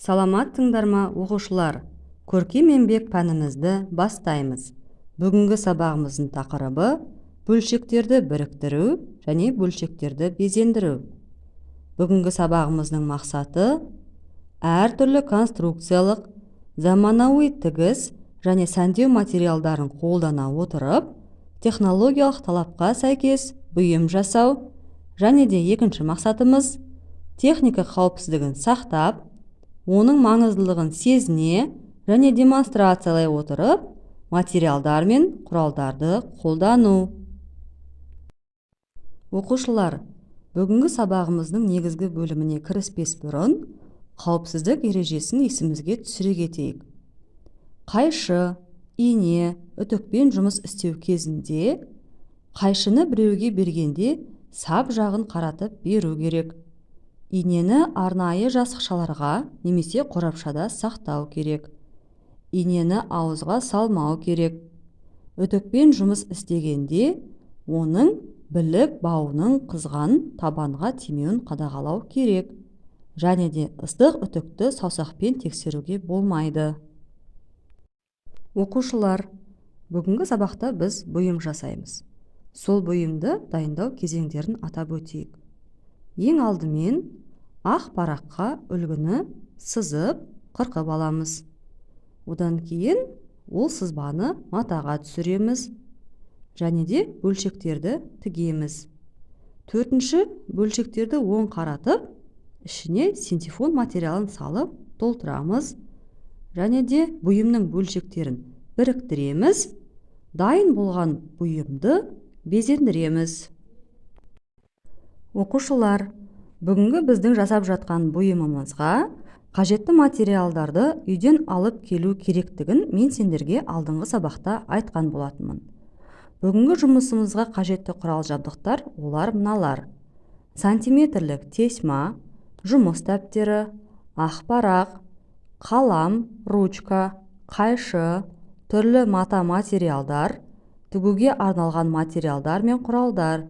Саламат тыңдарма оқушылар, көркем еңбек пәнімізді бастаймыз. Бүгінгі сабағымыздың тақырыбы бөлшектерді біріктіру және бөлшектерді безендіру. Бүгінгі сабағымыздың мақсаты әртүрлі конструкциялық, заманауи тігіс және сәндеу материалдарын қолдана отырып, технологиялық талапқа сәйкес бұйым жасау, және де екінші мақсатымыз техника қауіпсіздігін сақтап, оның маңыздылығын сезіне және демонстрациялай отырып, материалдар мен құралдарды қолдану. Оқушылар, бүгінгі сабағымыздың негізгі бөліміне кіріспес бұрын, қауіпсіздік ережесін есімізге түсіре кетейік. Қайшы, ине, үтікпен жұмыс істеу кезінде, қайшыны біреуге бергенде сап жағын қаратып беру керек. Инені арнайы жасықшаларға немесе қорапшада сақтау керек. Инені ауызға салмау керек. Үтікпен жұмыс істегенде, оның білік бауының қызған табанға тимеуін қадағалау керек. Және де ыстық үтікті саусақпен тексеруге болмайды. Оқушылар, бүгінгі сабақта біз бұйым жасаймыз. Сол бұйымды дайындау кезеңдерін атап өтейік. Ең алдымен ақ параққа үлгіні сызып, қырқып аламыз. Одан кейін ол сызбаны матаға түсіреміз. Және де бөлшектерді тігеміз. Төртінші, бөлшектерді оң қаратып, ішіне синтефон материалын салып толтырамыз. Және де бұйымның бөлшектерін біріктіреміз. Дайын болған бұйымды безендіреміз. Оқушылар, бүгінгі біздің жасап жатқан бұйымымызға қажетті материалдарды үйден алып келу керектігін мен сендерге алдыңғы сабақта айтқан болатынмын. Бүгінгі жұмысымызға қажетті құрал жабдықтар олар мыналар: сантиметрлік тесма, жұмыс дәптері, ақ парақ, қалам, ручка, қайшы, түрлі мата материалдар, тігуге арналған материалдар мен құралдар,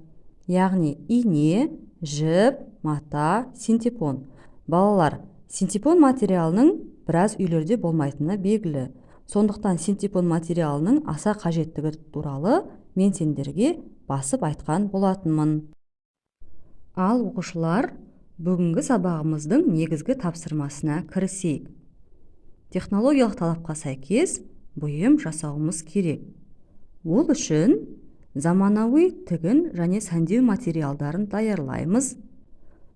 яғни ине, жіп, мата, синтепон. Балалар, синтепон материалының біраз үйлерде болмайтыны белгілі. Сондықтан синтепон материалының аса қажеттігі туралы мен сендерге басып айтқан болатынмын. Ал оқушылар, бүгінгі сабағымыздың негізгі тапсырмасына кірісейік. Технологиялық талапқа сәйкес бұйым жасауымыз керек. Ол үшін заманауи тігін және сәндеу материалдарын даярлаймыз.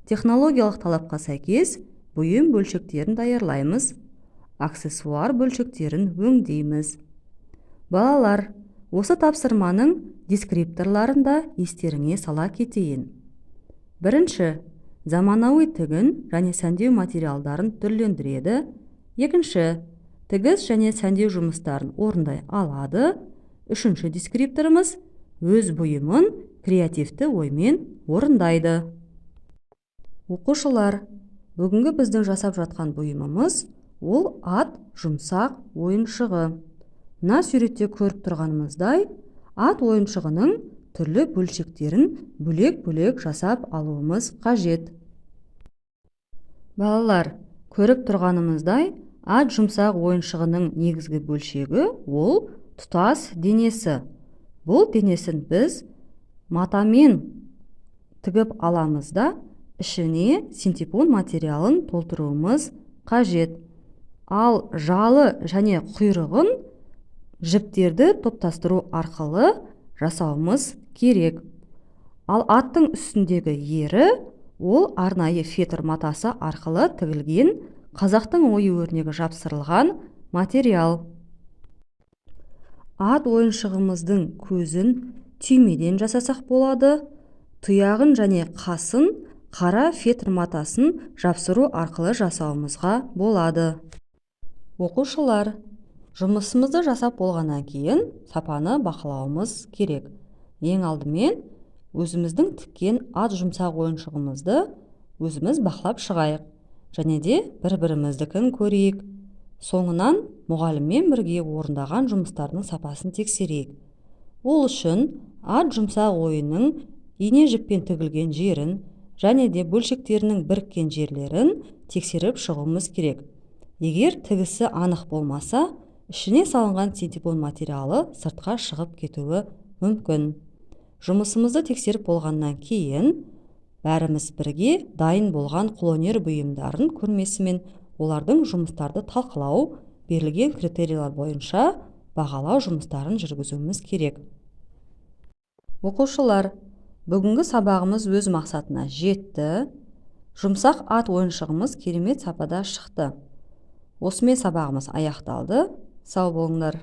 Технологиялық талапқа сәйкес бұйым бөлшектерін даярлаймыз. Аксессуар бөлшектерін өңдейміз. Балалар, осы тапсырманың дескрипторларында естеріңе сала кетейін. Бірінші, заманауи тігін және сәндеу материалдарын түрлендіреді. Екінші, тігіс және сәндеу жұмыстарын орындай алады. Үшінші дескрипторымыз өз бұйымын креативті оймен орындайды. Оқушылар, бүгінгі біздің жасап жатқан бұйымымыз ол ат жұмсақ ойыншығы. Мына суретте көріп тұрғанымыздай, ат ойыншығының түрлі бөлшектерін бөлек-бөлек жасап алуымыз қажет. Балалар, көріп тұрғанымыздай, ат жұмсақ ойыншығының негізгі бөлшегі ол тұтас денесі. Бұл денесін біз матамен тігіп аламыз да, ішіне синтепон материалын толтыруымыз қажет. Ал жалы және құйрығын жіптерді топтастыру арқылы жасауымыз керек. Ал аттың үстіндегі ері ол арнайы фетр матасы арқылы тігілген қазақтың ою-өрнегі жапсырылған материал. Ат ойыншығымыздың көзін түймеден жасасақ болады. Тұяғын және қасын қара фетр матасын жапсыру арқылы жасауымызға болады. Оқушылар, жұмысымызды жасап болғаннан кейін сапаны бақылауымыз керек. Ең алдымен өзіміздің тіккен ат жұмсақ ойыншығымызды өзіміз бақылап шығайық. Және де бір-біріміздікін көрейік. Соңынан мұғаліммен бірге орындаған жұмыстардың сапасын тексерейік. Ол үшін ат жұмсақ ойынның ине жіппен тігілген жерін және де бөлшектерінің біріккен жерлерін тексеріп шығуымыз керек. Егер тігісі анық болмаса, ішіне салынған синтепон материалы сыртқа шығып кетуі мүмкін. Жұмысымызды тексеріп болғаннан кейін, бәріміз бірге дайын болған қолөнер бұйымдарын көрмесімен олардың жұмыстарды талқылау, берілген критерийлер бойынша бағалау жұмыстарын жүргізуіміз керек. Оқушылар, бүгінгі сабағымыз өз мақсатына жетті. Жұмсақ ат ойыншығымыз керемет сапада шықты. Осымен сабағымыз аяқталды. Сау болыңдар.